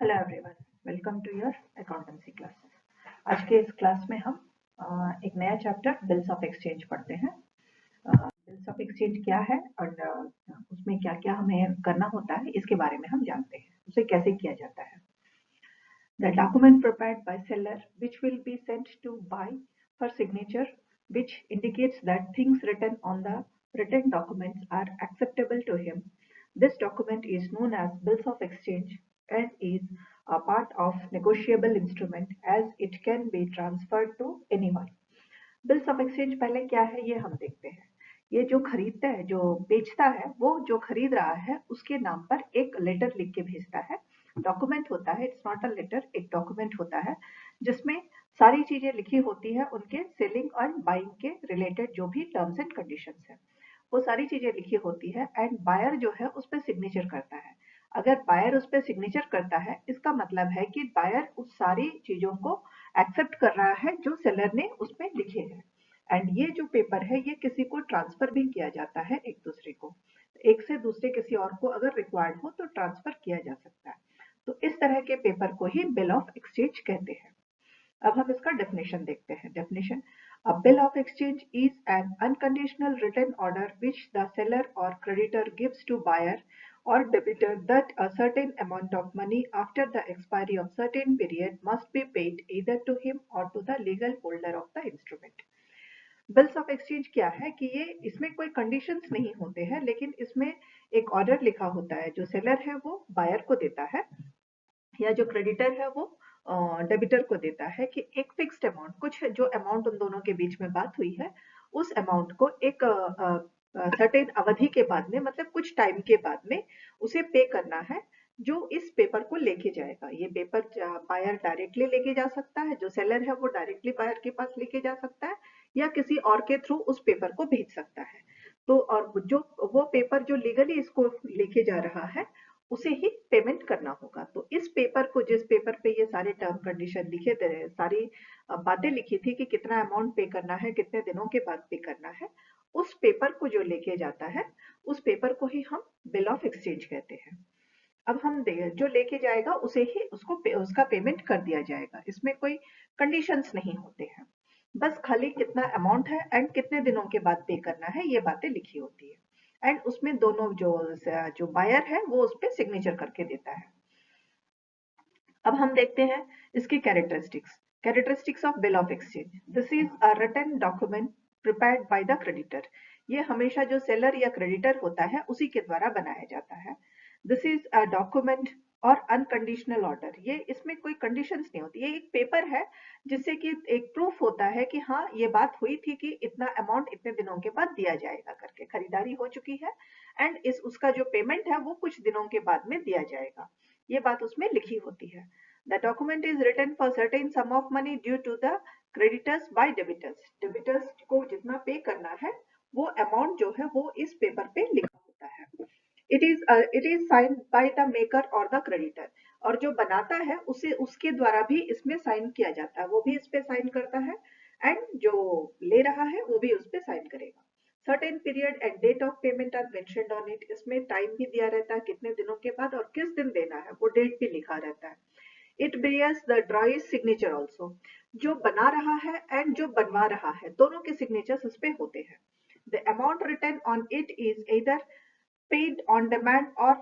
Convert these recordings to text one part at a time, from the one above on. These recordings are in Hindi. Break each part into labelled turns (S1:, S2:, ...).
S1: Hello everyone, welcome to your accountancy classes. आज के इस क्लास में हम एक नया चैप्टर बिल्स ऑफ एक्सचेंज पढ़ते हैं। बिल्स ऑफ एक्सचेंज क्या है और उसमें क्या क्या हमें करना होता है, इसके बारे में हम जानते हैं। उसे कैसे किया जाता है। The document prepared bye seller which will be sent to buy for signature, which indicates that things written on the written documents are acceptable to him. This document is known as bills of exchange and is a part of negotiable instrument as it can be transferred to anyone. Bills of exchange पहले क्या है ये हम देखते हैं। ये जो खरीदता है, जो बेचता है, वो जो खरीद रहा है उसके नाम पर एक लेटर लिख के भेजता है। डॉक्यूमेंट होता है, इट्स नॉट अ लेटर, एक डॉक्यूमेंट होता है जिसमें सारी चीजें लिखी होती है, उनके सेलिंग और बाइंग के रिलेटेड जो भी टर्म्स एंड कंडीशंस है वो सारी चीजें लिखी होती है। एंड बायर जो है उस पर सिग्नेचर करता है। अगर बायर उस पर सिग्नेचर करता है, इसका मतलब है कि बायर उस सारी चीजों को एक्सेप्ट कर रहा है जो सेलर ने उसमें लिखे हैं। एंड ये जो पेपर है ये किसी को ट्रांसफर भी किया जाता है, एक दूसरे को, एक से दूसरे किसी और को अगर रिक्वायर्ड हो तो ट्रांसफर किया जा सकता है। तो इस तरह के पेपर को ही बिल ऑफ एक्सचेंज कहते हैं। अब हम इसका डेफिनेशन देखते हैं। Definition: a bill of exchange is an unconditional written order which the seller or creditor gives to buyer or debitor that a certain amount of money after the expiry of certain period must be paid either to him or to the legal holder of the instrument. Bills of exchange क्या है कि ये इसमें कोई कंडीशंस नहीं होते हैं, लेकिन इसमें एक ऑर्डर लिखा होता है जो सेलर है वो बायर को देता है या जो क्रेडिटर है वो डेबिटर को देता है कि एक फिक्स्ड अमाउंट, कुछ जो अमाउंट उन दोनों के बीच में बात हुई है उस अमाउंट को एक सर्टेन अवधि के बाद में, मतलब कुछ टाइम के बाद में उसे पे करना है, जो इस पेपर को लेके जाएगा। ये पेपर बायर डायरेक्टली लेके जा सकता है, जो सेलर है वो डायरेक्टली बायर के पास लेके जा सकता है या किसी और के थ्रू उस पेपर को भेज सकता है। तो और जो वो पेपर जो लीगली इसको लेके जा रहा है उसे ही पेमेंट करना होगा। तो इस पेपर को, जिस पेपर पे ये सारे टर्म कंडीशन लिखे थे, सारी बातें लिखी थी कि कितना अमाउंट पे करना है, कितने दिनों के बाद पे करना है, उस पेपर को जो लेके जाता है उस पेपर को ही हम बिल ऑफ एक्सचेंज कहते हैं। अब हम जो लेके जाएगा उसे ही उसका पेमेंट कर दिया जाएगा। इसमें कोई कंडीशंस नहीं होते हैं, बस खाली कितना अमाउंट है एंड कितने दिनों के बाद पे करना है ये बातें लिखी होती है। एंड उसमें दोनों जो बायर है वो उस पर सिग्नेचर करके देता है। अब हम देखते हैं इसकी characteristics of bill of exchange. This is a written document prepared by the creditor. ये हमेशा जो सेलर या क्रेडिटर होता है उसी के द्वारा बनाया जाता है। दिस इज अ डॉक्यूमेंट और अनकंडीशनल ऑर्डर। ये इसमें कोई कंडीशंस नहीं होती, ये एक पेपर है जिससे कि एक प्रूफ होता है कि हाँ ये बात हुई थी कि इतना अमाउंट इतने दिनों के बाद दिया जाएगा करके, खरीदारी हो चुकी है एंड उसका जो पेमेंट है वो कुछ दिनों के बाद में दिया जाएगा, ये बात उसमें लिखी होती है। The document is written for certain sum of money due to the creditors by debtors. Debtors को जितना पे करना है वो अमाउंट जो है वो इस पेपर पे लिखा होता है। It is sine by the maker और द क्रेडिटर। और जो बनाता है उसे उसके द्वारा भी इसमें साइन किया जाता है, वो भी इस पे साइन करता है एंड जो ले रहा है वो भी उस पे साइन करेगा। Certain period and date of payment are mentioned on it. इसमें टाइम भी दिया रहता है कितने दिनों के बाद और किस दिन देना है, वो डेट भी लिखा रहता है। It bears the ड्राइज signature also. जो बना रहा है एंड जो बनवा रहा है दोनों के सिग्नेचर्स उस पे होते हैं। The amount written on it is either paid on demand or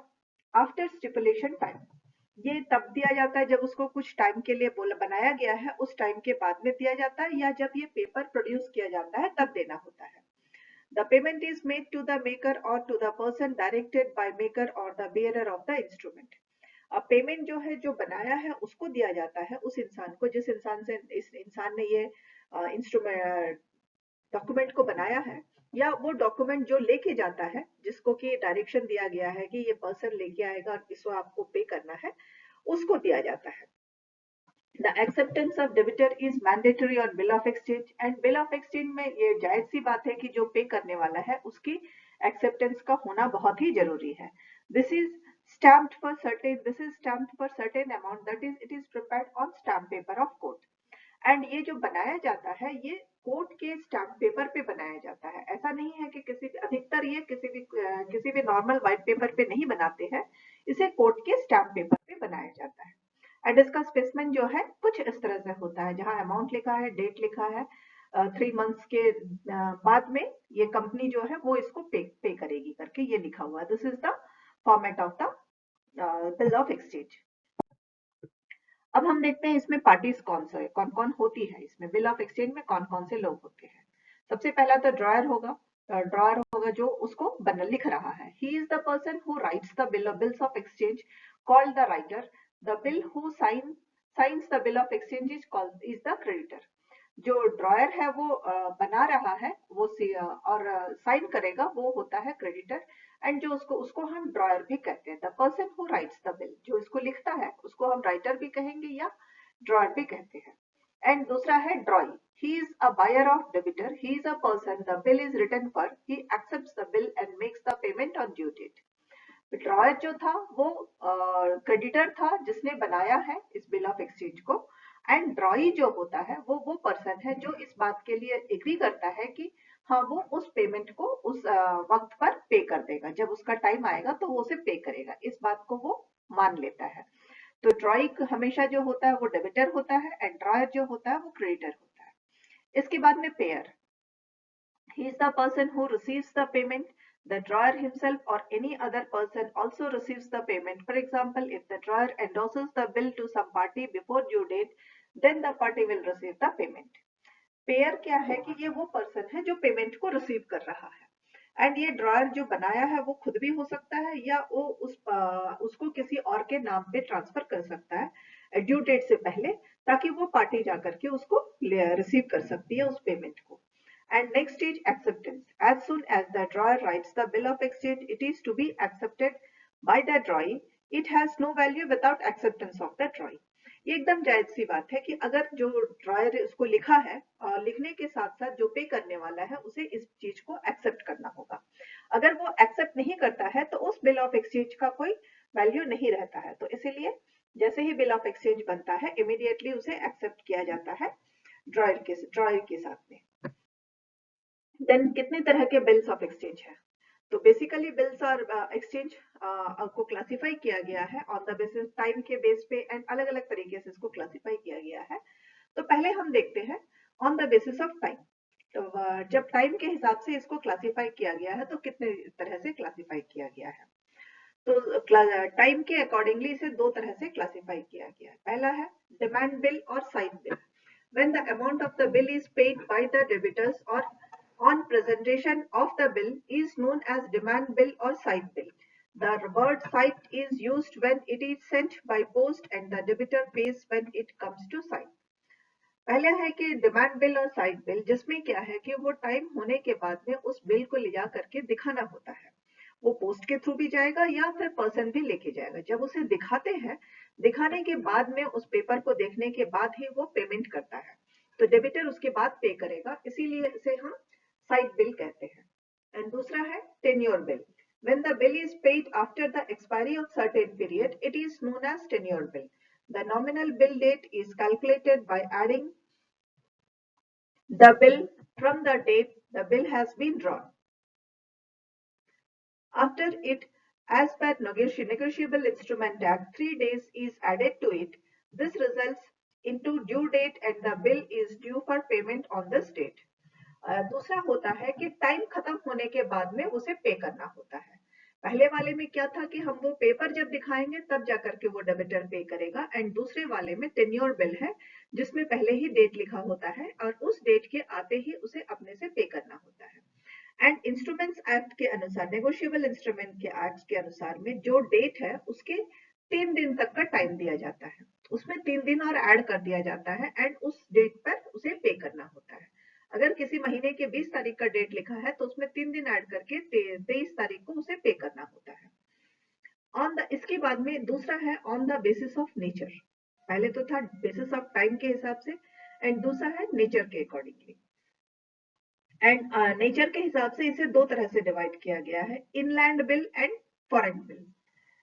S1: after stipulation time। ये तब दिया जाता है जब उसको कुछ टाइम के लिए बोला बनाया गया है, उस टाइम के बाद में दिया जाता है, या जब ये पेपर प्रोड्यूस किया जाता है तब देना होता है। The payment is made to the maker or to the person directed by maker or the bearer of the instrument। अब पेमेंट जो है, जो बनाया है उसको दिया जाता है उस इंसान को, जिस इंसान से इस इंसान ने ये इंस्ट्रूमेंट डॉक्यूमेंट को बनाया है, या वो डॉक्यूमेंट जो लेके जाता है, जिसको कि डायरेक्शन दिया गया है कि ये पर्सन लेके आएगा और इसको आपको पे करना है, उसको दिया जाता है। The acceptance of debtor is mandatory on bill of exchange. And bill of exchange में ये जायज सी बात है कि जो पे करने वाला है उसकी एक्सेप्टेंस का होना बहुत ही जरूरी है। This is this is stamped for certain amount, that is it is prepared on stamp paper of court। And ये जो बनाया जाता है ये कोर्ट के स्टैम्प पेपर पे बनाया जाता है। ऐसा नहीं है कि अधिकतर ये किसी भी नॉर्मल व्हाइट पेपर पे नहीं बनाते हैं, इसे कोर्ट के स्टैम्प पेपर पे बनाया जाता है। एंड इसका स्पेसमेंट जो है कुछ इस तरह से होता है, जहां अमाउंट लिखा है, डेट लिखा है, 3 मंथ्स के बाद में ये कंपनी जो है वो इसको पे करेगी करके ये लिखा हुआ है। This is the format of the bill of exchange. अब हम देखते हैं इसमें पार्टीज कौन कौन होती है। इसमें बिल ऑफ एक्सचेंज में कौन कौन से लोग होते हैं। सबसे पहला तो ड्रॉयर होगा। ड्रॉयर होगा जो उसको लिख रहा है। He is the person who rights the bills of exchange, called the writer. The bill who science the bill of exchange is the creditor. जो ड्रॉयर है वो बना रहा है वो और साइन करेगा वो होता है क्रेडिटर। एंड जो उसको हम ड्रॉयर भी कहते हैं। The person who rights the bill, जो इसको लिखता है उसको हम राइटर भी कहेंगे या ड्रॉयर भी कहते हैं। एंड दूसरा है drawee. He is a buyer of debtor. He is a person the bill is written for. He accepts the bill and makes the payment on due date. Drawer जो था वो क्रेडिटर था जिसने बनाया है इस बिल ऑफ एक्सचेंज को। एंड ड्रॉई जो होता है वो पर्सन है जो इस बात के लिए एग्री करता है कि हाँ वो उस पेमेंट को उस वक्त पर पे कर देगा, जब उसका टाइम आएगा तो वो उसे पे करेगा, इस बात को वो मान लेता है। तो ड्रॉई हमेशा जो होता है वो डेबिटर होता है एंड ड्रॉयर जो होता है वो क्रेडिटर होता है। इसके बाद में pair. He is the person who receives the payment. The drawer himself or any other person also receives the payment. For example, if the drawer endorses the bill to some party before due date, then the party will receive the payment. Pair क्या है कि ये वो पर्सन है जो पेमेंट को रिसीव कर रहा है। एंड ये ड्रॉयर जो बनाया है वो खुद भी हो सकता है या वो उसको किसी और के नाम पे ट्रांसफर कर सकता है ड्यू डेट से पहले, ताकि वो पार्टी जाकर के उसको रिसीव कर सकती है उस पेमेंट को। And next is acceptance. As soon as the drawer writes the bill of exchange, it is to be accepted by the drawee. It has no value without acceptance of the drawee. ये एकदम जायज सी बात है कि अगर जो ड्रॉयर उसको लिखा है और लिखने के साथ साथ जो पे करने वाला है उसे इस चीज को एक्सेप्ट करना होगा। अगर वो एक्सेप्ट नहीं करता है तो उस बिल ऑफ एक्सचेंज का कोई वैल्यू नहीं रहता है। तो इसीलिए जैसे ही बिल ऑफ एक्सचेंज बनता है इमीडिएटली उसे एक्सेप्ट किया जाता है ड्रॉयर के साथ में। देन कितने तरह के बिल्स ऑफ एक्सचेंज है। तो बेसिकली बिल्स और एक्सचेंज को क्लासिफाई किया गया है ऑन द बेसिस टाइम के बेस पे एंड अलग अलग तरीके से इसको क्लासिफाई किया गया है। तो पहले हम देखते हैं on the basis of time. तो जब टाइम के हिसाब से इसको क्लासिफाई किया गया है तो कितने तरह से क्लासिफाई किया गया है। तो टाइम के अकॉर्डिंगली इसे दो तरह से क्लासिफाई किया गया है। पहला है डिमांड बिल और sign bill. When the amount of the bill is paid by the debitors or on presentation of the bill is known as demand bill or sight bill. The word sight is used when it is sent by post and the debitor pays when it comes to sight. पहले है कि डिमांड बिल और साइट बिल, जिसमें क्या है कि वो टाइम होने के बाद में उस बिल को ले जा करके दिखाना होता है। वो पोस्ट के थ्रू भी जाएगा या फिर पर्सन भी लेके जाएगा। जब उसे दिखाते हैं, दिखाने के बाद में उस पेपर को देखने के बाद ही वो पेमेंट करता है। तो डेबिटर उसके बाद पे करेगा, इसीलिए इसे हम साइट बिल कहते हैं। एंड दूसरा है tenure bill. When the bill is paid after the expiry of certain period, it is known as tenure bill. The nominal bill date is calculated by adding the bill from the date the bill has been drawn. After it, as per Negotiable Instrument Act, 3 days is added to it. This results into due date and the bill is due for payment on this date. दूसरा होता है कि टाइम खत्म होने के बाद में उसे पे करना होता है। पहले वाले में क्या था कि हम वो पेपर जब दिखाएंगे तब जाकर के वो डेबिटर पे करेगा। एंड दूसरे वाले में टेन्योर बिल है जिसमें पहले ही डेट लिखा होता है और उस डेट के आते ही उसे अपने से पे करना होता है। एंड इंस्ट्रूमेंट्स एक्ट के अनुसार, नेगोशिएबल इंस्ट्रूमेंट के एक्ट के अनुसार में जो डेट है उसके 3 दिन तक का टाइम दिया जाता है। उसमें 3 दिन और ऐड कर दिया जाता है एंड उस डेट पर उसे पे करना होता है। अगर किसी महीने के 20 तारीख का डेट लिखा है तो उसमें 3 दिन ऐड करके 23 तारीख को उसे पे करना होता है। इसके बाद में दूसरा है on the basis of nature. पहले तो था बेसिस ऑफ टाइम के हिसाब से एंड दूसरा है नेचर के अकॉर्डिंगली। एंड नेचर के हिसाब से इसे दो तरह से डिवाइड किया गया है, inland bill and foreign bill.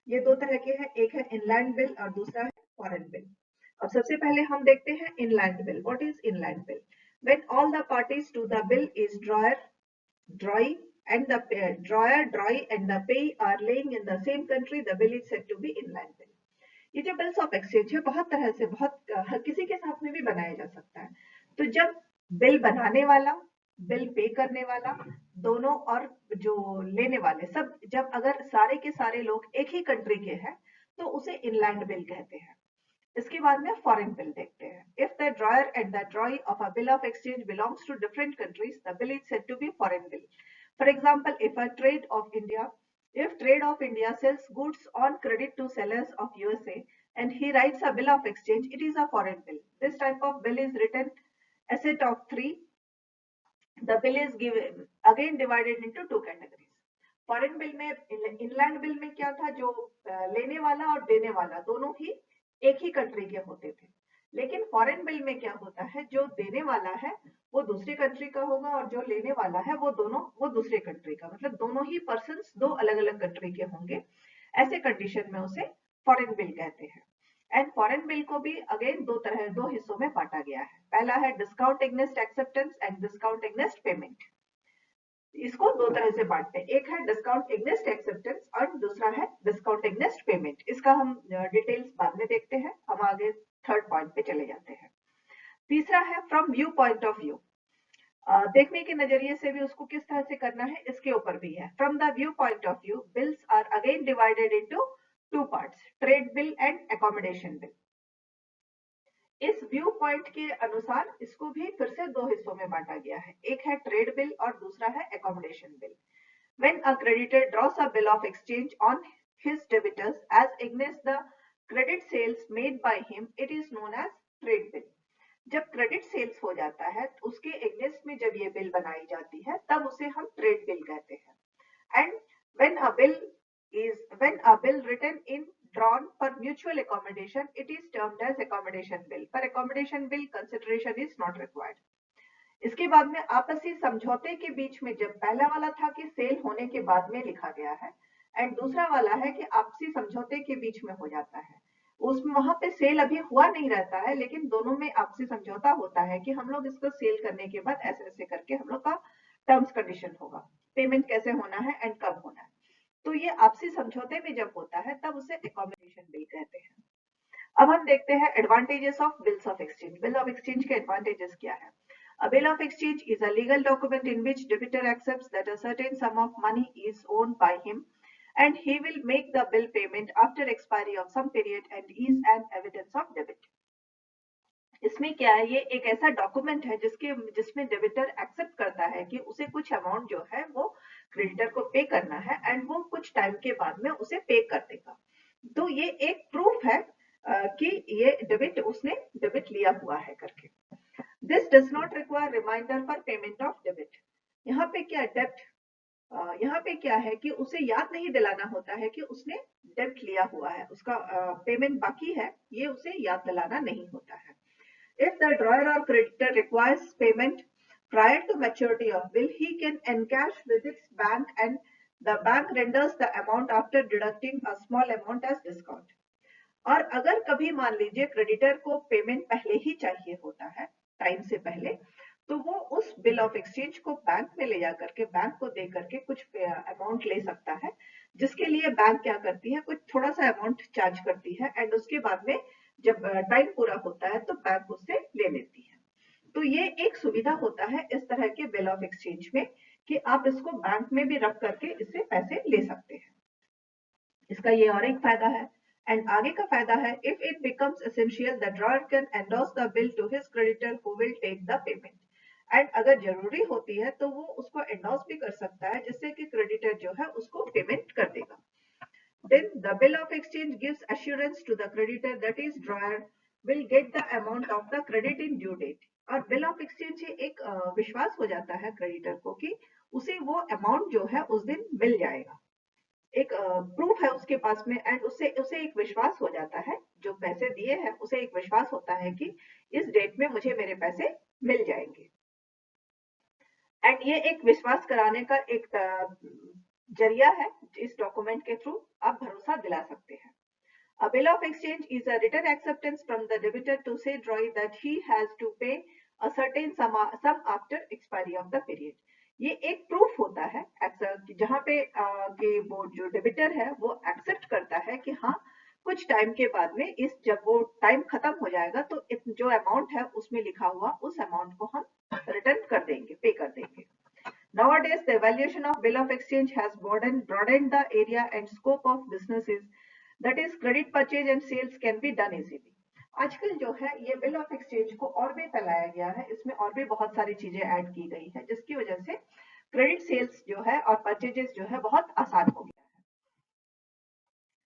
S1: ये दो तरह के हैं, एक है इनलैंड बिल और दूसरा है फॉरेन बिल। अब सबसे पहले हम देखते हैं inland bill. What is inland bill? When all the parties to the bill is drawer, drawee and the payee are laying in the same country, the bill is said to be inland bill. ये जो बिल्स ऑफ एक्सचेंज है बहुत तरह से हर किसी के साथ में भी बनाया जा सकता है। तो जब बिल बनाने वाला, बिल पे करने वाला दोनों और जो लेने वाले सब जब अगर सारे के सारे लोग एक ही कंट्री के हैं तो उसे इनलैंड बिल कहते हैं। इसके बाद में फॉरेन बिल देखते हैं। If the drawer and the drawee of a bill of exchange belongs to different countries the bill is said to be foreign bill. For example if trade of India sells goods on credit to sellers of USA and he writes a bill of exchange, it is a foreign bill. This type of bill is written asset of 3. The bill is given again divided into two categories. Foreign bill में, इनलैंड बिल में क्या था, जो लेने वाला और देने वाला दोनों ही एक ही कंट्री के होते थे। लेकिन फॉरेन बिल में क्या होता है, जो देने वाला है वो दूसरी कंट्री का होगा और जो लेने वाला है वो दूसरे कंट्री का, मतलब दोनों ही पर्सन्स दो अलग अलग कंट्री के होंगे। ऐसे कंडीशन में उसे फॉरेन बिल कहते हैं। एंड फॉरेन बिल को भी अगेन दो हिस्सों में बांटा गया है। पहला है discount against acceptance and discount against payment. इसको दो तरह से बांटते हैं, एक है डिस्काउंट एग्नेस्ट एक्सेप्टेंस और दूसरा है डिस्काउंट एग्नेस्ट पेमेंट। इसका हम डिटेल्स बाद में देखते हैं, हम आगे थर्ड पॉइंट पे चले जाते हैं। तीसरा है from view point of view, देखने के नजरिए से भी उसको किस तरह से करना है इसके ऊपर भी है। From the view point of view bills are again divided into two parts, trade bill and accommodation bill. इस व्यू पॉइंट के अनुसार इसको भी फिर से दो हिस्सों में बांटा गया है, एक है ट्रेड बिल और दूसरा है accommodation bill. When a creditor draws a bill of exchange on his debtors as against the credit sales made by him, it is known as trade bill. जब क्रेडिट सेल्स हो जाता है तो उसके एग्नेस्ट में जब ये बिल बनाई जाती है तब उसे हम ट्रेड बिल कहते हैं। And when a bill written in drawn for mutual accommodation, it is termed as accommodation bill. For accommodation bill, consideration is not required. इसके बाद में आपसी समझौते के बीच में जब पहला वाला था कि सेल होने के बाद में लिखा गया है एंड दूसरा वाला है कि आपसी समझौते के बीच में हो जाता है, उसमें वहां पे सेल अभी हुआ नहीं रहता है लेकिन दोनों में आपसी समझौता होता है कि हम लोग इसको सेल करने के बाद ऐसे ऐसे करके हम लोग का टर्म्स कंडीशन होगा, पेमेंट कैसे होना है एंड कब होना है। तो ये आपसी समझौते में जब होता है तब उसे अकोमोडेशन बिल कहते हैं। अब हम देखते हैं advantages of bills of exchange. Bill of exchange के एडवांटेजेस क्या है? A bill of exchange is a legal document in which debtor accepts that a certain sum of money is owned by him and he will make the bill payment after expiry of some period and is an evidence of debit. इसमें क्या है, ये एक ऐसा डॉक्यूमेंट है जिसमें डेबिटर एक्सेप्ट करता है कि उसे कुछ अमाउंट जो है वो क्रेडिटर को पे करना है एंड वो कुछ टाइम के बाद में उसे पे कर देगा। तो ये एक प्रूफ है कि ये उसने डेबिट लिया हुआ है करके। This does not require reminder for payment of debit. यहाँ पे क्या डेब्ट, यहाँ पे क्या है कि उसे याद नहीं दिलाना होता है कि उसने डेब्ट लिया हुआ है, उसका पेमेंट बाकी है, ये उसे याद दिलाना नहीं होता है। If the drawer or creditor requires payment prior to maturity of bill, he can encash with its bank and the bank renders the amount after deducting a small amount as discount. और अगर कभी मान लीजिए क्रेडिटर को पेमेंट पहले ही चाहिए होता है, टाइम से पहले, तो वो उस बिल ऑफ एक्सचेंज को बैंक में ले जाकर के बैंक को दे करके कुछ अमाउंट ले सकता है, जिसके लिए बैंक क्या करती है, कुछ थोड़ा सा अमाउंट चार्ज करती है एंड उसके बाद में जब टाइम पूरा होता है तो बैंक उससे ले लेती है। तो ये एक सुविधा होता है इस तरह के बिल ऑफ एक्सचेंज में कि आप इसको बैंक में भी रख करके इससे पैसे ले सकते हैं। इसका ये और एक फायदा है। एंड आगे का फायदा है, if it becomes essential the drawer can endorse the bill to his creditor who will take the payment. And अगर जरूरी होती है तो वो उसको एंडोर्स भी कर सकता है जिससे कि क्रेडिटर जो है उसको पेमेंट कर देगा। Then the bill of exchange gives assurance to the creditor that his drawer will get the amount of the credit in due date. और बिल ऑफ एक्सचेंज से एक विश्वास हो जाता है क्रेडिटर को कि उसे वो अमाउंट जो है उस दिन मिल जाएगा, एक प्रूफ है उसके पास में एंड उसे एक विश्वास हो जाता है, जो पैसे दिए हैं उसे एक विश्वास होता है कि इस डेट में मुझे मेरे पैसे मिल जाएंगे। एंड ये एक विश्वास कराने का एक जरिया है, इस डॉक्यूमेंट के थ्रू आप भरोसा दिला सकते हैं। A bill of exchange is a written acceptance from the debitor to say drawee that he has to pay a certain sum after expiry of the period. ये एक प्रूफ होता है जहाँ पे कि वो जो डेबिटर है वो एक्सेप्ट करता है कि हाँ कुछ टाइम के बाद में इस जब वो टाइम खत्म हो जाएगा तो जो अमाउंट है उसमें लिखा हुआ उस अमाउंट को हम रिटर्न कर देंगे, पे कर देंगे। Nowadays, the evaluation of bill of exchange has broadened the area and scope of businesses. That is, credit purchase and sales can be done easily. आजकल जो है ये बिल ऑफ एक्सचेंज को और भी फैलाया गया है, इसमें और भी बहुत सारी चीजें ऐड की गई है, जिसकी वजह से क्रेडिट सेल्स जो है और परचेजेस जो है बहुत आसान हो गया है।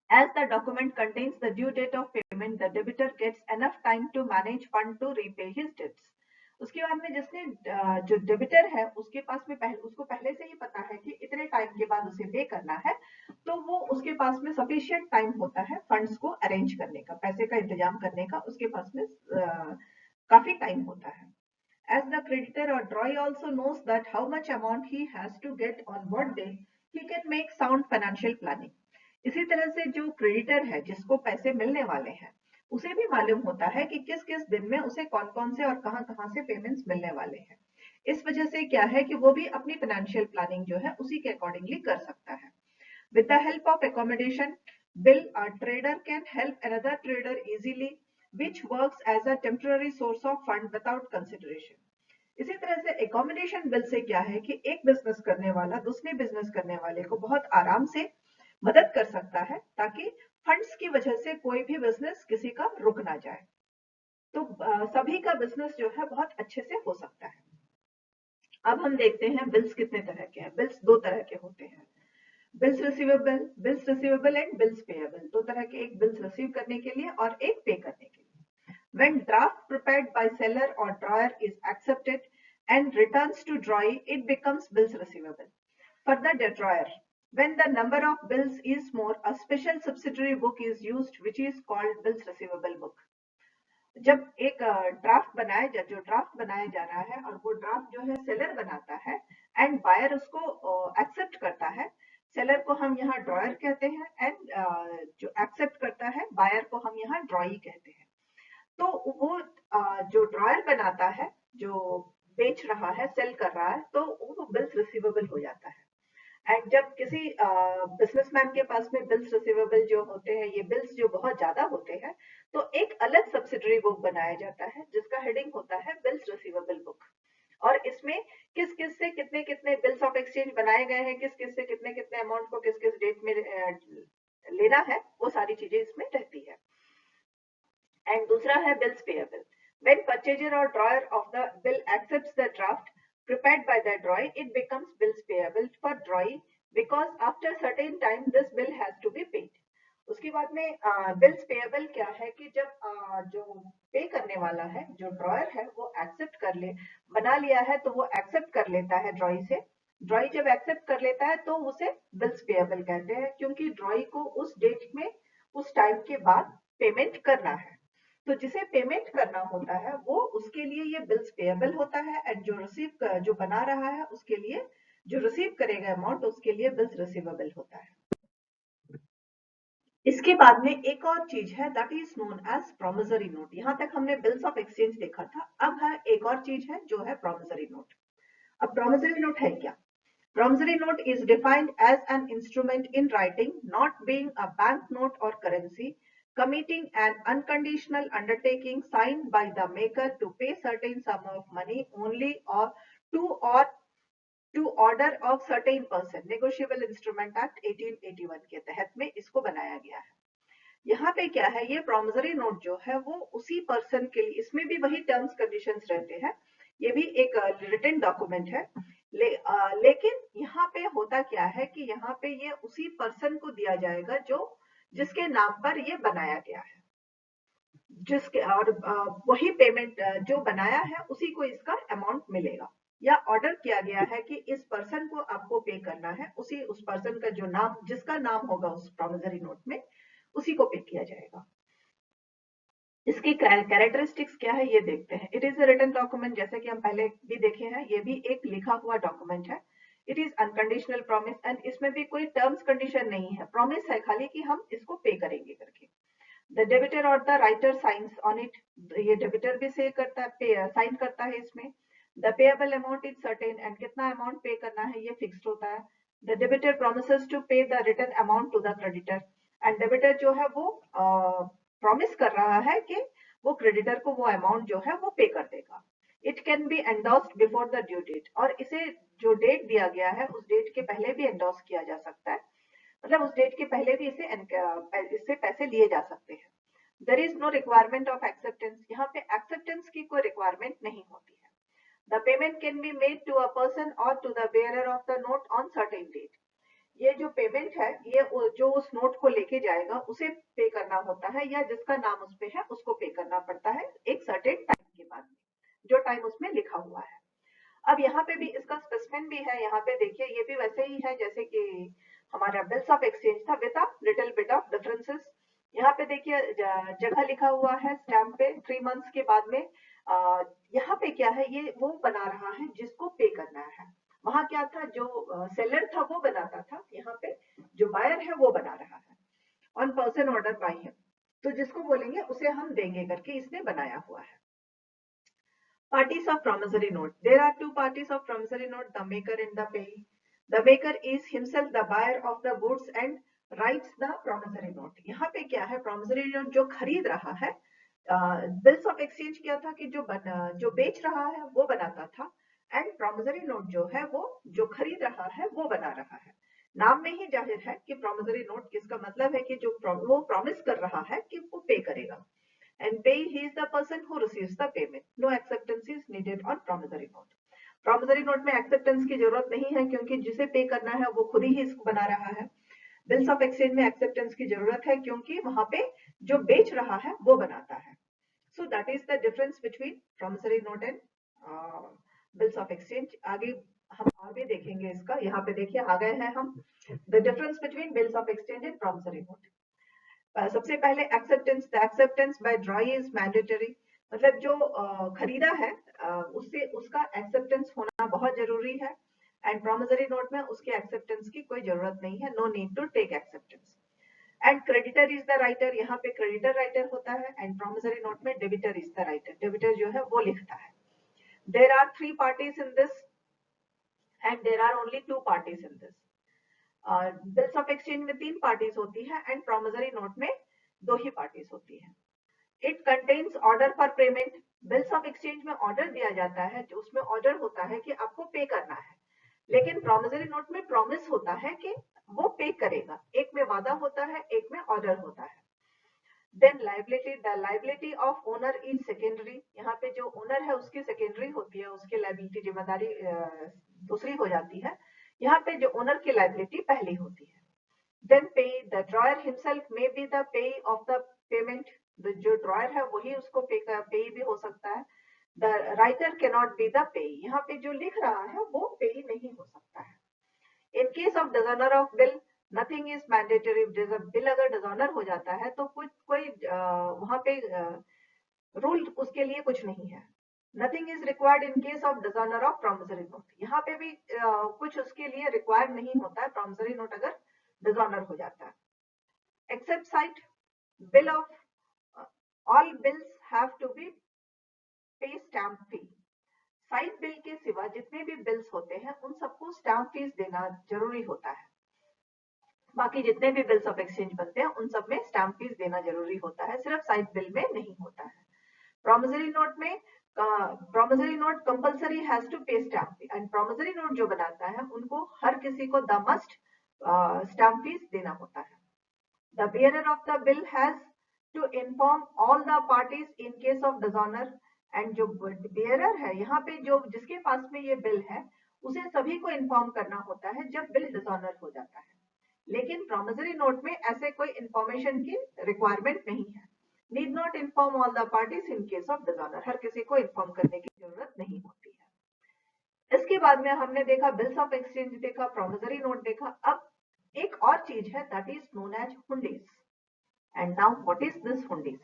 S1: As the document contains the due date of payment, the debitor gets enough time to manage fund to repay his debts. उसके बाद में जिसने जो डेबिटर है उसके पास में उसको पहले से ही पता है कि इतने टाइम के बाद उसे पे करना है, तो वो उसके पास में सफिशिएंट टाइम होता है फंड्स को अरेंज करने का, पैसे का इंतजाम करने का, उसके पास में काफी टाइम होता है। As the creditor or drawee also knows that how much amount he has to get on what day, he can make sound financial planning. इसी तरह से जो क्रेडिटर है जिसको पैसे मिलने वाले हैं उसे भी मालूम होता है कि किस किस दिन में उसे कौन कौन से और कहां से पेमेंट्स मिलने वाले हैं। इस वजह से क्या है कि वो भी अपनी फाइनेंशियल प्लानिंग जो है उसी के अकॉर्डिंगली कर सकता है। With the help of accommodation bill, a trader can help another trader easily, which works as a temporary source of fund without consideration. इसी तरह से एकोमोडेशन बिल से क्या है कि एक बिजनेस करने वाला दूसरे बिजनेस करने वाले को बहुत आराम से मदद कर सकता है ताकि फंड्स की वजह से कोई भी बिजनेस किसी का रुक ना जाए, तो सभी का बिजनेस जो है बहुत अच्छे से हो सकता है। अब हम देखते हैं बिल्स कितने तरह के हैं। बिल्स दो तरह के होते हैं, bills receivable and bills payable. दो तरह के, एक बिल्स रिसीव करने के लिए और एक पे करने के लिए। When draft prepared by seller or drawer is accepted and returns to drawee, it becomes bills receivable. For the drawer, when the number of bills is more, a special subsidiary book is used which is called bills receivable book. जब एक ड्राफ्ट जो ड्राफ्ट बनाया जा रहा है और वो ड्राफ्ट जो है सेलर बनाता है एंड बायर उसको एक्सेप्ट करता है, सेलर को हम यहाँ ड्रॉयर कहते हैं एंड जो एक्सेप्ट करता है बायर को हम यहाँ ड्रॉई कहते हैं। तो वो जो ड्रॉयर बनाता है, जो बेच रहा है, सेल कर रहा है, तो वो बिल्स रिसीवेबल हो जाता है। एंड जब किसी बिजनेसमैन के पास में बिल्स रिसीवेबल जो होते हैं, ये बिल्स जो बहुत ज्यादा होते हैं, तो एक अलग सब्सिडरी बुक बनाया जाता है जिसका हेडिंग होता है बिल्स रिसीवेबल बुक। और इसमें किस किस से कितने कितने बिल्स ऑफ एक्सचेंज बनाए गए हैं, किस किस से कितने कितने अमाउंट को किस किस डेट में लेना है, वो सारी चीजें इसमें रहती है। एंड दूसरा है bills payable. When purchaser or drawer of the bill accepts the draft prepared by the drawee, it becomes bills payable for drawee because after certain time this bill has to be paid. उसके बाद में बिल्स पेएबल क्या है कि जब जो पे करने वाला है, जो ड्रॉयर है, वो एक्सेप्ट कर ले, बना लिया है तो वो एक्सेप्ट कर लेता है ड्रॉई से। ड्रॉई जब एक्सेप्ट कर लेता है तो उसे बिल्स पेएबल कहते हैं, क्योंकि ड्रॉई को उस डेट में उस टाइम के बाद पेमेंट करना है। तो जिसे पेमेंट करना होता है वो उसके लिए ये बिल्स पेएबल होता है एंड जो बना रहा है उसके लिए, जो रिसीव करेगा अमाउंट, उसके लिए बिल्स रिसीवेबल होता है। इसके बाद में एक और चीज है that is known as promissory note. यहाँ तक हमने बिल्स ऑफ एक्सचेंज देखा था, अब है एक और चीज है जो है प्रोमिसरी नोट। अब प्रोमिसरी नोट है क्या? Promissory note is defined as an instrument in writing, not being a banknote or currency, committing an unconditional undertaking signed by the maker to pay certain sum of money only or to order of certain person. Negotiable Instrument Act 1881 के तहत में इसको बनाया गया है। यहाँ पे क्या है, ये प्रोमिसरी नोट जो है वो उसी पर्सन के लिए, इसमें भी वही टर्म्स कंडीशंस रहते हैं, ये भी एक रिटन डॉक्यूमेंट है, लेकिन यहाँ पे होता क्या है कि यहाँ पे ये उसी पर्सन को दिया जाएगा जो जिसके नाम पर ये बनाया गया है, जिसके और वही पेमेंट जो बनाया है उसी को इसका अमाउंट मिलेगा। या ऑर्डर किया गया है कि इस पर्सन को आपको पे करना है, उस पर्सन का जो नाम, जिसका नाम होगा उस प्रोमिसरी नोट में, उसी को पे किया जाएगा। इसकी कैरेक्टरिस्टिक्स क्या है ये देखते हैं। It is a written document, जैसे कि हम पहले भी देखे हैं, ये भी एक लिखा हुआ डॉक्यूमेंट है। It is unconditional promise and इसमें भी कोई टर्म्स कंडीशन नहीं है, प्रॉमिस है खाली कि हम इसको पे करेंगे करके। द डेबिटर और the writer signs on it, ये डेबिटर भी से करता है, साइन करता है इसमें। The payable amount is certain and कितना अमाउंट पे करना है ये फिक्स्ड होता है। The debtor promises to pay the written amount to the creditor and debtor जो है वो प्रॉमिस कर रहा है कि वो क्रेडिटर को वो अमाउंट जो है वो पे कर देगा। It can be endorsed before the due date, और इसे जो डेट दिया गया है उस डेट के पहले भी एंडोस किया जा सकता है, मतलब उस डेट के पहले भी इससे पैसे लिए जा सकते हैं। There is no requirement of acceptance, यहाँ पे एक्सेप्टेंस की कोई रिक्वायरमेंट नहीं होती है। The payment can be made to a person और to the bearer of the note on certain date. ये जो पेमेंट है ये जो उस नोट को लेके जाएगा उसे पे करना होता है, या जिसका नाम उस पे है उसको पे करना पड़ता है एक सर्टेन टाइम के बाद में, जो टाइम उसमें लिखा हुआ है। अब यहाँ पे भी इसका स्पेसिफिन भी है, यहाँ पे देखिए ये भी वैसे ही है जैसे कि हमारा बिल्स ऑफ एक्सचेंज था with a little bit of differences. यहाँ पे देखिए जगह लिखा हुआ है स्टैम्प पे 3 मंथ्स के बाद में। यहाँ पे क्या है, ये वो बना रहा है जिसको पे करना है। वहां क्या था, जो सेलर था वो बनाता था, यहाँ पे जो बायर है वो बना रहा है। On person order by him, तो जिसको बोलेंगे उसे हम देंगे करके इसने बनाया हुआ है। Parties of promissory note. There are two parties of promissory note, the maker and the payee. The maker is himself the buyer of the goods and writes the promissory note. यहाँ पे क्या है, promissory note जो खरीद रहा है, बिल्स ऑफ एक्सचेंज क्या था कि जो बेच रहा है वो बनाता था, एंड promissory note जो है वो जो खरीद रहा है वो बना रहा है। नाम में ही जाहिर है कि promissory note किसका मतलब है कि जो वो प्रॉमिस कर रहा है कि वो पे करेगा, and pay he is the person who receives the payment. No acceptance is needed on promissory note. promissory note में acceptance की जरूरत नहीं है क्योंकि जिसे पे करना है वो खुद ही इसको बना रहा है। बिल्स ऑफ एक्सचेंज में acceptance की जरूरत है क्योंकि वहां पे जो बेच रहा है वो बनाता है। So that is the difference between promissory note and bills of exchange. आगे हम और भी देखेंगे इसका, यहाँ पे देखिए आ गए हैं हम the difference between bills of exchange and promissory note. सबसे पहले acceptance, the acceptance bye ड्रॉई is mandatory, मतलब जो खरीदा है उससे उसका एक्सेप्टेंस होना बहुत जरूरी है, एंड प्रॉमिसरी नोट में उसके एक्सेप्टेंस की कोई जरूरत नहीं है, no need to take acceptance. And creditor is the writer, यहाँ पे क्रेडिटर राइटर होता है, एंड प्रॉमिसरी नोट में debtor is the writer, debtor जो है वो लिखता है। There are 3 parties in this and there are only 2 parties in this. Bills of exchange में 3 पार्टीज होती है एंड प्रॉमिसरी नोट में 2 ही पार्टीज होती है। It contains order for payment, bills of exchange में ऑर्डर दिया जाता है, जो उसमें ऑर्डर होता है कि आपको पे करना है, लेकिन प्रॉमिसरी नोट में प्रॉमिस होता है कि वो पे करेगा, एक में वादा होता है एक में ऑर्डर होता है। Then liability, the liability of owner is secondary, यहाँ पे जो ओनर है उसकी सेकेंडरी होती है, उसकी लाइबिलिटी जिम्मेदारी दूसरी हो जाती है, यहाँ पे जो ओनर की लाइबिलिटी पहली होती है। देन पे, the dryer himself may be the pay of the payment, जो ड्रॉयर है वही उसको पे भी हो सकता है। The writer can not be the pay, यहाँ पे जो लिख रहा है वो पे नहीं हो सकता है। In case of dishonour of bill, nothing is mandatory, bill अगर डिसऑनर हो जाता है तो कोई वहां पे रूल उसके लिए कुछ नहीं है। Nothing is required in case of dishonour of promissory note, यहाँ पे भी कुछ उसके लिए रिक्वायर्ड नहीं होता है प्रॉमिसरी नोट अगर डिसऑनर हो जाता है। Except sight bill of all bills have to be pay stamp fee, sight bill के सिवा जितने भी बिल्स होते हैं उन सबको स्टैम्प फीस देना जरूरी होता है। बाकी जितने भी बिल्स ऑफ एक्सचेंज बनते हैं उन सब में स्टैम्प फीस देना जरूरी होता है, सिर्फ साइट बिल में नहीं होता है। प्रॉमिसरी नोट में promissory note compulsory has to pay stamp fee, and promissory note जो बनाता है उनको हर किसी को द मस्ट स्टैम्प फीस देना होता है। The bearer of the bill has to inform all the parties in case of dishonour, and जो बेयरर है यहाँ पे जो जिसके पास में ये बिल है उसे सभी को इन्फॉर्म करना होता है जब बिल डिसऑनर हो जाता है, लेकिन प्रॉमिसरी नोट में ऐसे कोई इंफॉर्मेशन की रिक्वायरमेंट नहीं है। Need not inform all the parties in case of dishonour, हर किसी को इन्फॉर्म करने की जरूरत नहीं होती है। इसके बाद में हमने देखा बिल्स ऑफ एक्सचेंज देखा, प्रॉमिसरी नोट देखा, अब एक और चीज है that is known as hundis. And now what is this hundis?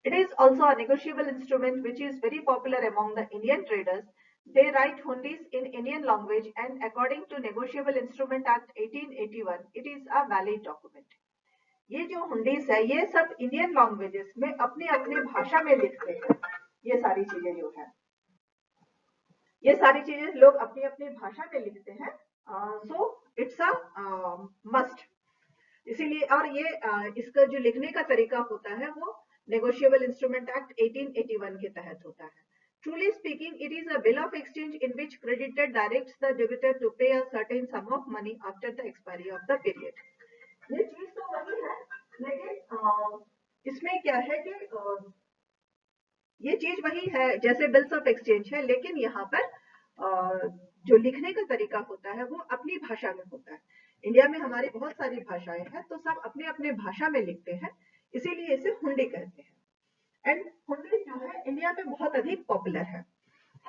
S1: It is also a negotiable instrument which is very popular among the Indian traders. They write hundis in Indian language and according to Negotiable Instrument Act 1881, it is a valid document. ये जो हुंडीज है ये सब इंडियन लैंग्वेजेस में अपने अपने भाषा में लिखते हैं। ये सारी चीजें जो है ये सारी चीजें लोग अपनी अपनी भाषा में लिखते हैं, सो इट्स अ मस्ट। इसीलिए और ये इसका जो लिखने का तरीका होता है वो नेगोशिएबल इंस्ट्रूमेंट एक्ट 1881 के तहत होता है। Truly speaking, it is a bill of exchange in which creditor directs the debitor to pay a certain sum of money after the expiry of the period. ये चीज तो वही है, लेकिन इसमें क्या है कि ये चीज वही है जैसे बिल्स ऑफ एक्सचेंज है, लेकिन यहाँ पर जो लिखने का तरीका होता है वो अपनी भाषा में होता है। इंडिया में हमारी बहुत सारी भाषाएं हैं, तो सब अपने अपने भाषा में लिखते हैं, इसीलिए इसे हुंडी कहते हैं। एंड हुंडी जो है इंडिया में बहुत अधिक पॉपुलर है।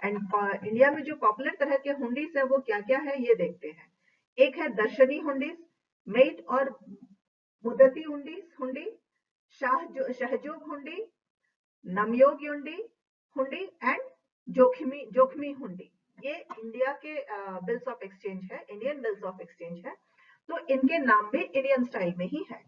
S1: एंड इंडिया में जो पॉपुलर तरह के हुंडीज है वो क्या क्या है ये देखते हैं। एक है दर्शनी हुंडीज, मेट और मुदती हुंडी, शहजोग हुंडी, नमयोग हुंडी एंड जोखमी हुंडी। ये इंडिया के बिल्स ऑफ एक्सचेंज है, इंडियन बिल्स ऑफ एक्सचेंज है। तो इनके नाम भी इंडियन स्टाइल में ही है।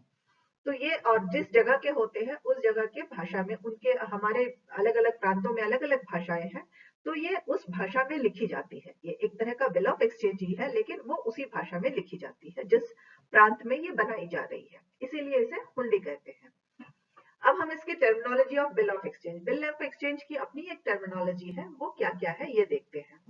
S1: तो ये और जिस जगह के होते हैं उस जगह के भाषा में, उनके हमारे अलग अलग प्रांतों में अलग अलग भाषाएं हैं, तो ये उस भाषा में लिखी जाती है। ये एक तरह का बिल ऑफ एक्सचेंज ही है, लेकिन वो उसी भाषा में लिखी जाती है जिस प्रांत में ये बनाई जा रही है, इसीलिए इसे हुंडी कहते हैं। अब हम इसकी terminology of bill of exchange, bill of exchange की अपनी एक टर्मिनोलॉजी है, वो क्या क्या है ये देखते हैं।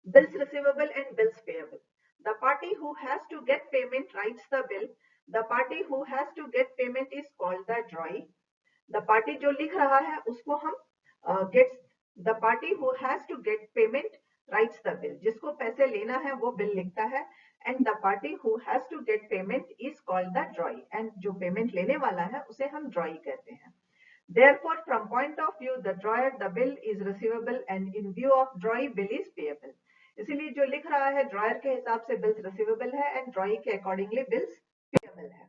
S1: Bills receivable and bills payable. The party who has to get payment writes the bill. The party who has to get payment is called the drawee. The party जो लिख रहा है उसको हम गेट्स, the party who has to get payment writes the bill, जिसको पैसे लेना है वो बिल लिखता है। And the party who has to get payment is called the drawee, and जो पेमेंट लेने वाला है उसे हम ड्रॉई कहते हैं। Therefore, from point of view the drawer, the bill is receivable, and in view of drawee, bill is payable. इसीलिए जो लिख रहा है ड्रॉयर के हिसाब से बिल्स रिसीवेबल है एंड ड्रॉई के अकॉर्डिंगली बिल्स पेएबल है।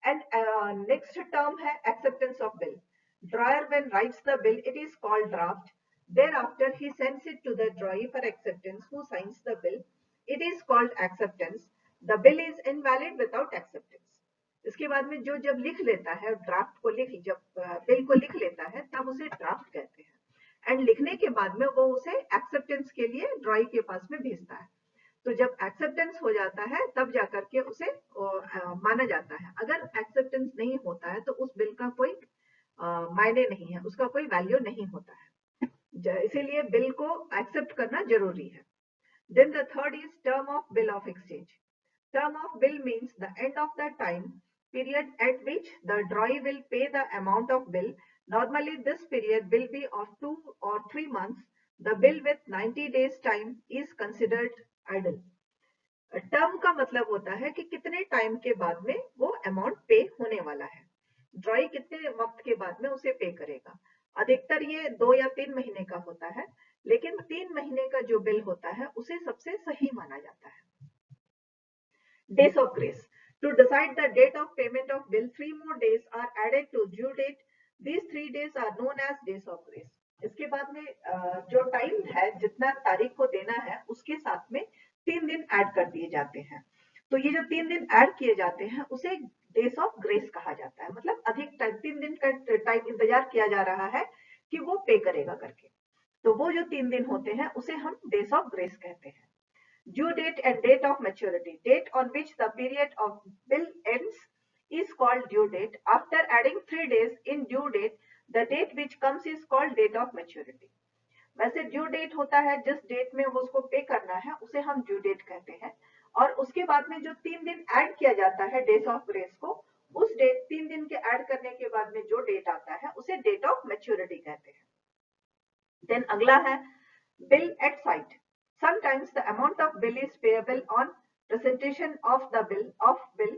S1: एंड नेक्स्ट टर्म है acceptance of bill. Dryer when rights the bill it is called draft. Thereafter he sends it to the drawee for acceptance, who signs the bill. It is called acceptance. The bill is invalid without acceptance. इसके बाद में जो जब लिख लेता है ड्राफ्ट को, जब बिल को लिख लेता है तब उसे ड्राफ्ट कहते हैं। एंड लिखने के बाद में वो उसे एक्सेप्टेंस के लिए ड्रॉई के पास में भेजता है। तो जब एक्सेप्टेंस हो जाता है तब जाकर के उसे माना जाता है। अगर एक्सेप्टेंस नहीं होता है तो उस बिल का कोई मायने नहीं है, उसका कोई वैल्यू नहीं होता है, इसीलिए बिल को एक्सेप्ट करना जरूरी है। Then the third is term of bill of exchange. Term of bill means the end of the time period at which the drawee will pay the amount of bill. Normally this period will be of 2 or 3 months. The bill with 90 days time is considered idle. Term का मतलब होता है कि कितने टाइम के बाद में वो अमाउंट पे होने वाला है, ड्रॉई कितने वक्त के बाद में उसे पे करेगा। अधिकतर ये 2 या 3 महीने का होता है, लेकिन 3 महीने का जो बिल होता है उसे सबसे सही माना जाता है। Days of grace. To decide the date of payment of bill, 3 more days are added to due date. These 3 days are known as days of grace. इसके बाद में जो टाइम है, जितना तारीख को देना है उसके साथ में 3 दिन ऐड कर दिए जाते हैं। तो ये जो 3 दिन ऐड किए जाते हैं उसे डेज ऑफ ग्रेस कहा जाता है। मतलब अधिक टाइम, 3 दिन का टाइम इंतजार किया जा रहा है कि वो पे करेगा करके, तो वो जो 3 दिन होते हैं उसे हम डेज ऑफ ग्रेस कहते हैं। Due date and date of maturity. Date on which the period of bill ends is called due date. After adding 3 days in due date, the date which comes is called date of maturity. वैसे ड्यू डेट होता है जिस डेट में वो उसको पे करना है उसे हम ड्यू डेट कहते हैं, और उसके बाद में जो 3 दिन ऐड किया जाता है डेज ऑफ ग्रेस को, उस डेट 3 दिन के ऐड करने के बाद में जो डेट आता है उसे डेट ऑफ मैच्योरिटी कहते हैं। देन अगला है bill eight site. Sometimes the amount of bill is payable on presentation of the bill.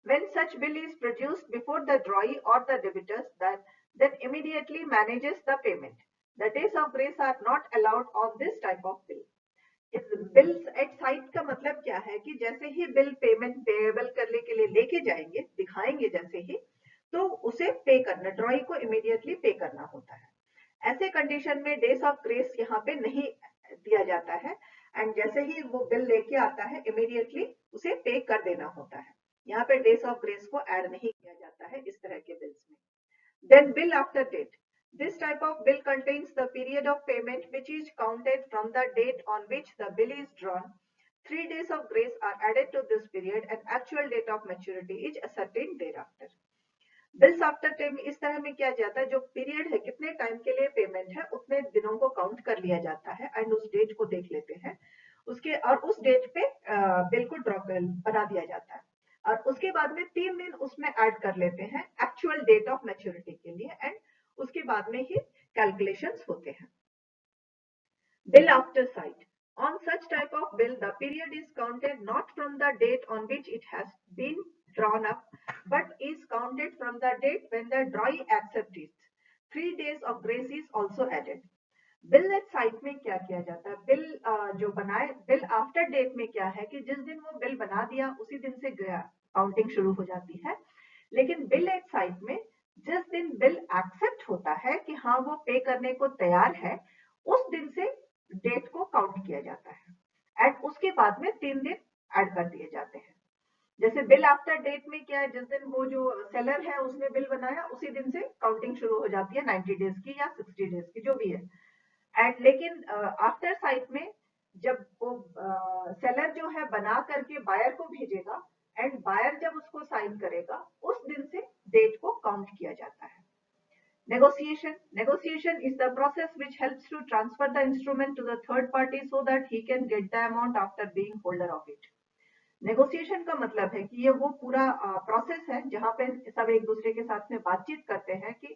S1: When such bill is produced before the drawee or the debitors, then immediately manages the payment. The days of grace are not allowed on this type of bill. Bills at sight का मतलब क्या है कि जैसे ही बिल पेमेंट पेएबल करने के लिए लेके जाएंगे, दिखाएंगे जैसे ही, तो उसे पे करना, ड्रॉई को इमीडिएटली पे करना होता है। ऐसे कंडीशन में डेज ऑफ ग्रेस यहाँ पे नहीं दिया जाता है, एंड जैसे ही वो बिल लेके आता है इमीडिएटली उसे पे कर देना होता है। यहाँ पे डेज ऑफ ग्रेस को ऐड नहीं किया जाता है इस तरह के बिल्स में। Then bill after date. This type of bill contains the period of payment which is counted from the date on which the bill is drawn 3 days of grace are added to this period and actual date of maturity is ascertained thereafter. Bills after time इस तरह में किया जाता है, जो पीरियड है कितने टाइम के लिए पेमेंट है उतने दिनों को काउंट कर लिया जाता है एंड उस डेट को देख लेते हैं उसके, और उस डेट पे बिल को ड्रॉ बना दिया जाता है और उसके बाद में 3 दिन उसमें ऐड कर लेते हैं एक्चुअल डेट ऑफ मैच्योरिटी के लिए एंड उसके बाद में ही कैलकुलेशंस होते हैं। Bill after site, on such type of bill the period is counted not from the date on which it has been drawn up but is counted from the date when the drawee accepts it. 3 days of grace is also added. Bill eight site में क्या किया जाता है, बिल जो बनाए, बिल आफ्टर डेट में क्या है कि जिस दिन वो बिल बना दिया उसी दिन से काउंटिंग शुरू हो जाती है, लेकिन बिल एट साइट में जिस दिन बिल एक्सेप्ट होता है कि हाँ वो पे करने को तैयार है उस दिन से डेट को काउंट किया जाता है एंड उसके बाद में 3 दिन ऐड कर दिए जाते हैं। जैसे बिल आफ्टर डेट में क्या है, जिस दिन वो जो सेलर है उसने बिल बनाया उसी दिन से काउंटिंग शुरू हो जाती है 90 डेज की या 60 डेज की जो भी है एंड, लेकिन आफ्टर साइट में जब वो सेलर जो है बना करके बायर को भेजेगा एंड बायर जब उसको साइन करेगा उस दिन से डेट को काउंट किया जाता है। Negotiation is the process which helps to transfer the instrument to the third party so that he can get the amount after being holder of it. Negotiation का मतलब है कि ये वो पूरा प्रोसेस है जहां पे सब एक दूसरे के साथ में बातचीत करते हैं कि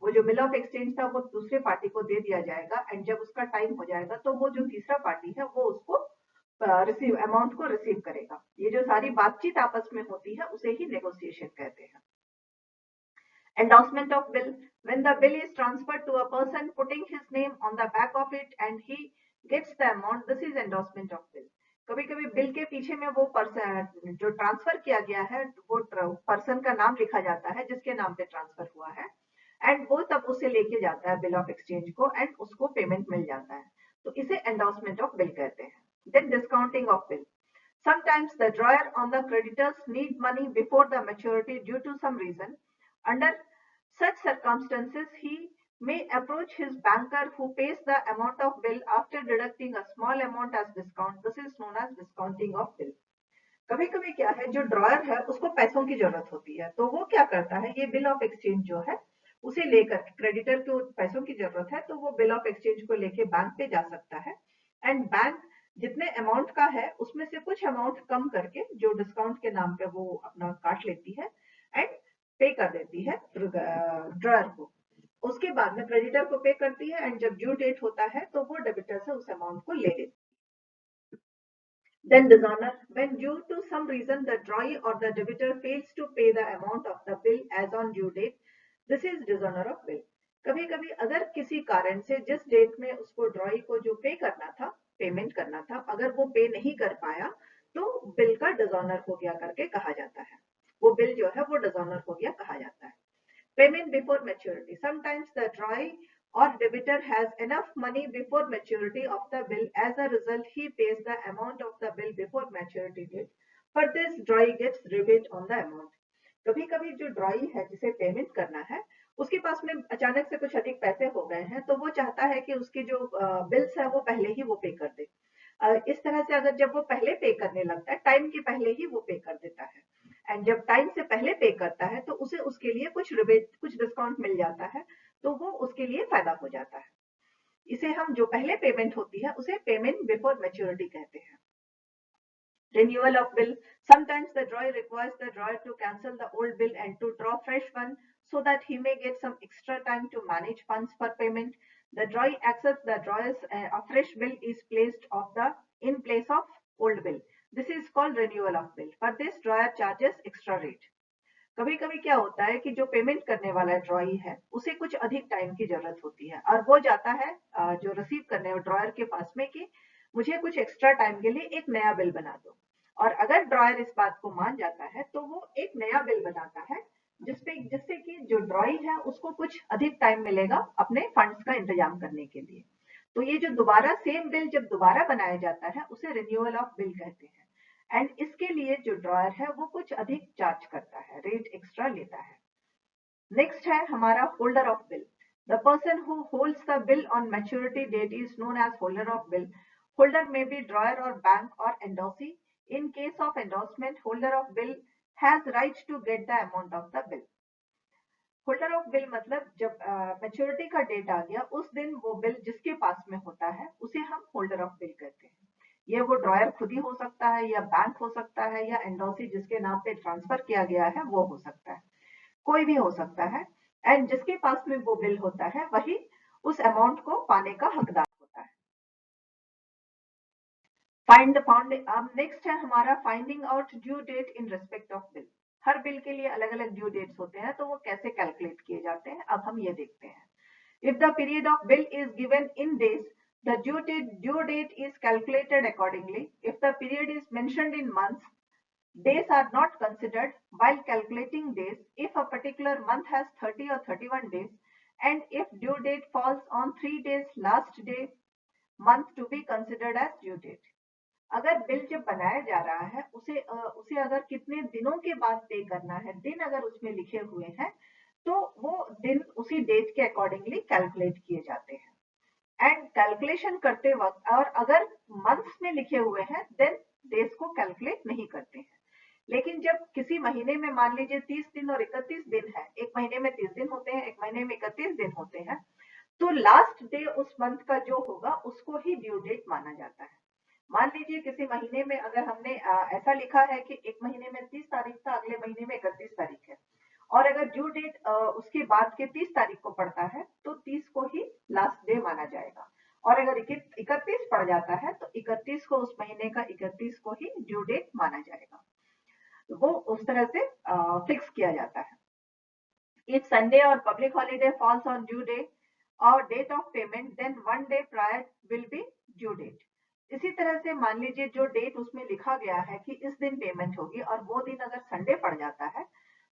S1: वो जो बिल ऑफ एक्सचेंज था वो दूसरे पार्टी को दे दिया जाएगा एंड जब उसका टाइम हो जाएगा तो वो जो तीसरा पार्टी है वो उसको रिसीव अमाउंट को रिसीव करेगा। ये जो सारी बातचीत आपस में होती है उसे ही नेगोशिएशन कहते हैं। Endorsement of bill, when the bill is transferred to a person putting his name on the back of it and he gets the amount, this is endorsement of bill. कभी कभी बिल के पीछे में वो पर्सन जो ट्रांसफर किया गया है वो पर्सन का नाम लिखा जाता है जिसके नाम पे ट्रांसफर हुआ है एंड वो तब उसे लेके जाता है बिल ऑफ एक्सचेंज को एंड उसको पेमेंट मिल जाता है, तो इसे एंडोर्समेंट ऑफ बिल कहते हैं। Then discounting of bill, sometimes the drawer on the creditors need money before the maturity due to some reason. Under such circumstances, he may approach his banker who pays the amount of bill after deducting a small amount as discount. This is known as discounting of bill. कभी कभी क्या है, जो ड्रॉयर है उसको पैसों की जरूरत होती है तो वो क्या करता है, ये बिल ऑफ एक्सचेंज जो है उसे लेकर, क्रेडिटर को पैसों की जरूरत है तो वो बिल ऑफ एक्सचेंज को लेके बैंक पे जा सकता है एंड बैंक जितने अमाउंट का है उसमें से कुछ अमाउंट कम करके जो डिस्काउंट के नाम पे वो अपना काट लेती है एंड पे कर देती है ड्रॉयर को। उसके बाद में क्रेडिटर को पे करती है एंड जब ड्यू डेट होता है तो वो डेबिटर से उस अमाउंट को ले लेती है। Then dishonor, when due to some reason the drawee or the debitor fails to pay the amount of the bill as on due date, this is dishonor of bill. कभी कभी अगर किसी कारण से जिस डेट में उसको ड्रॉई को जो पे करना था, पेमेंट करना था, अगर वो पे नहीं कर पाया तो बिल का डिसऑनर हो गया करके कहा जाता है, वो बिल जो है वो डिसऑनर हो गया कहा जाता है। Payment before maturity, sometimes the ड्रॉई or debitor has enough money before maturity of the bill. As a result, he pays the amount of the bill before maturity date. For this, drawee gets rebate on the amount. कभी कभी जो ड्रॉई है जिसे पेमेंट करना है उसके पास में अचानक से कुछ अधिक पैसे हो गए हैं तो वो चाहता है कि उसकी जो बिल्स है वो पहले ही वो पे कर दे। इस तरह से अगर जब वो पहले पे करने लगता है, टाइम के पहले ही वो पे कर देता है एंड जब टाइम से पहले पे करता है तो उसे उसके लिए कुछ रिबेट, कुछ डिस्काउंट मिल जाता है तो वो उसके लिए फायदा हो जाता है। इसे हम जो पहले पेमेंट होती है उसे पेमेंट बिफोर मैच्योरिटी कहते हैं। Renewal of bill, sometimes the drawee requires the drawer to cancel the old bill and to draw fresh one so that he may get some extra time to manage funds for payment. The drawee accepts the drawer's a fresh bill is placed of the in place of old bill. This is called renewal of bill. For this, drawer charges extra rate. कभी कभी क्या होता है कि जो पेमेंट करने वाला ड्रॉई है उसे कुछ अधिक टाइम की जरूरत होती है और वो जाता है जो रिसीव करने ड्रॉयर के पास में कि मुझे कुछ एक्स्ट्रा टाइम के लिए एक नया बिल बना दो, और अगर ड्रॉयर इस बात को मान जाता है तो वो एक नया बिल बनाता है जिससे कि जो ड्रॉई है उसको कुछ अधिक टाइम मिलेगा अपने फंड्स का इंतजाम करने के लिए। तो ये जो दोबारा सेम बिल जब दोबारा बनाया जाता है उसे रिन्यूअल ऑफ बिल कहते हैं एंड इसके लिए जो ड्रॉयर है वो कुछ अधिक चार्ज करता है, रेट एक्स्ट्रा लेता है। नेक्स्ट है हमारा holder of bill. The person who holds the bill on maturity date is known as holder of bill. Holder may be drawer or bank or endorsee. In case of endorsement, holder of bill has right to get the amount of the bill. Holder of bill मतलब जब मैच्योरिटी का डेट आ गया उस दिन वो बिल जिसके पास में होता है उसे हम होल्डर ऑफ बिल कहते हैं। ये वो ड्रॉयर खुद ही हो सकता है या बैंक हो सकता है या एंडोसी जिसके नाम पे ट्रांसफर किया गया है वो हो सकता है, कोई भी हो सकता है। एंड जिसके पास में वो बिल होता है वही उस अमाउंट को पाने का हकदार होता है। अब नेक्स्ट है हमारा finding out due date in respect of bill. हर बिल के लिए अलग अलग ड्यू डेट्स होते हैं तो वो कैसे कैलकुलेट किए जाते हैं अब हम ये देखते हैं। If the period of bill is given in days, the due date is calculated accordingly. If the period is mentioned in months, days are not considered while calculating days. If a particular month has 30 or 31 days, and if due date falls on 3 days last day month to be considered as due date. अगर बिल जब बनाया जा रहा है उसे अगर कितने दिनों के बाद पे करना है, दिन अगर उसमें लिखे हुए हैं तो वो दिन उसी डेट के अकॉर्डिंगली कैलकुलेट किए जाते हैं। एंड कैलकुलेशन करते वक्त और अगर मंथ्स में लिखे हुए हैं देन डेज को कैलकुलेट नहीं करते हैं। लेकिन जब किसी महीने में मान लीजिए 30 दिन और 31 दिन है, एक महीने में 30 दिन होते हैं, एक महीने में 31 दिन होते हैं, तो लास्ट डे उस मंथ का जो होगा उसको ही ड्यू डेट माना जाता है। मान लीजिए किसी महीने में अगर हमने ऐसा लिखा है कि एक महीने में 30 तारीख था, अगले महीने में 31 तारीख है, और अगर ड्यू डेट उसके बाद के 30 तारीख को पड़ता है तो 30 को ही लास्ट डे माना जाएगा, और अगर 31 पड़ जाता है तो 31 को उस महीने का 31 को ही ड्यू डेट माना जाएगा। वो उस तरह से फिक्स किया जाता है। इफ संडे और public holiday falls on due day और date of payment then 1 day prior will be due date. इसी तरह से मान लीजिए जो डेट उसमें लिखा गया है कि इस दिन पेमेंट होगी और वो दिन अगर संडे पड़ जाता है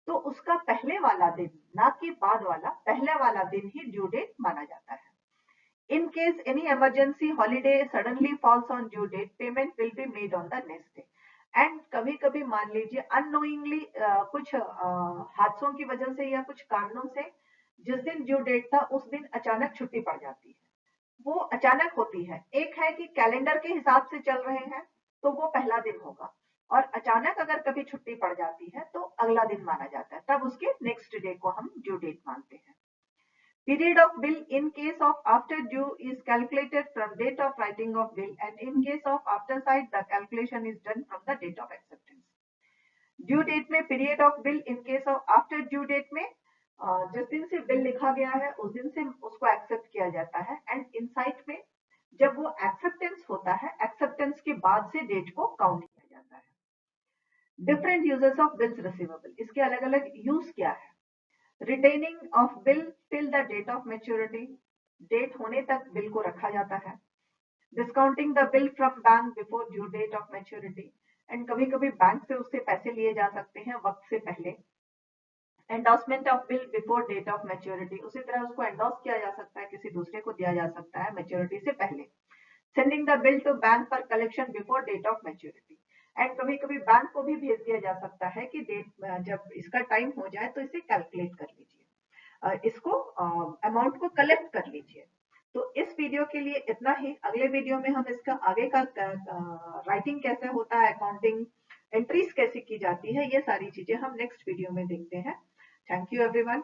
S1: तो उसका पहले वाला दिन, ना कि बाद वाला, पहले वाला दिन ही ड्यू डेट माना जाता है। In case any emergency holiday suddenly falls on due date, payment will be made on the next day. And कभी कभी मान लीजिए अननोइंगली कुछ हादसों की वजह से या कुछ कारणों से जिस दिन ड्यू डेट था उस दिन अचानक छुट्टी पड़ जाती है। वो अचानक होती है, एक है कि कैलेंडर के हिसाब से चल रहे हैं तो वो पहला दिन होगा, और अचानक अगर कभी छुट्टी पड़ जाती है तो अगला दिन माना जाता है, तब उसके नेक्स्ट डे को हम ड्यू डेट मानते हैं। Period of bill in case of after due is calculated from date of writing of bill, and in case of after side the calculation is done from the date of acceptance. Due date में period of bill in case of after due date में जिस दिन से बिल लिखा गया है उस दिन से उसको एक्सेप्ट किया जाता है, एंड इनसाइट में जब वो एक्सेप्टेंस होता है, एक्सेप्टेंस के बाद से डेट को काउंट किया जाता है। Different uses of bills receivable, इसके अलग अलग यूज क्या है। Retaining of bill till the date of maturity, date होने तक बिल को रखा जाता है। Discounting the bill from bank before due date of maturity, and कभी कभी बैंक से उससे पैसे लिए जा सकते हैं वक्त से पहले। Endorsement of bill before date of maturity, उसी तरह उसको एंडोर्स किया जा सकता है, किसी दूसरे को दिया जा सकता है मैच्योरिटी से पहले। Sending the bill to bank for collection before date of maturity, and कभी कभी बैंक को भी भेज दिया जा सकता है कि डेट जब इसका टाइम हो जाए तो इसे कैलकुलेट कर लीजिए, इसको अमाउंट को कलेक्ट कर लीजिए। तो इस वीडियो के लिए इतना ही। अगले वीडियो में हम इसका आगे का राइटिंग कैसे होता है, अकाउंटिंग एंट्रीज कैसे की जाती है, ये सारी चीजें हम नेक्स्ट वीडियो में देखते हैं। Thank you everyone.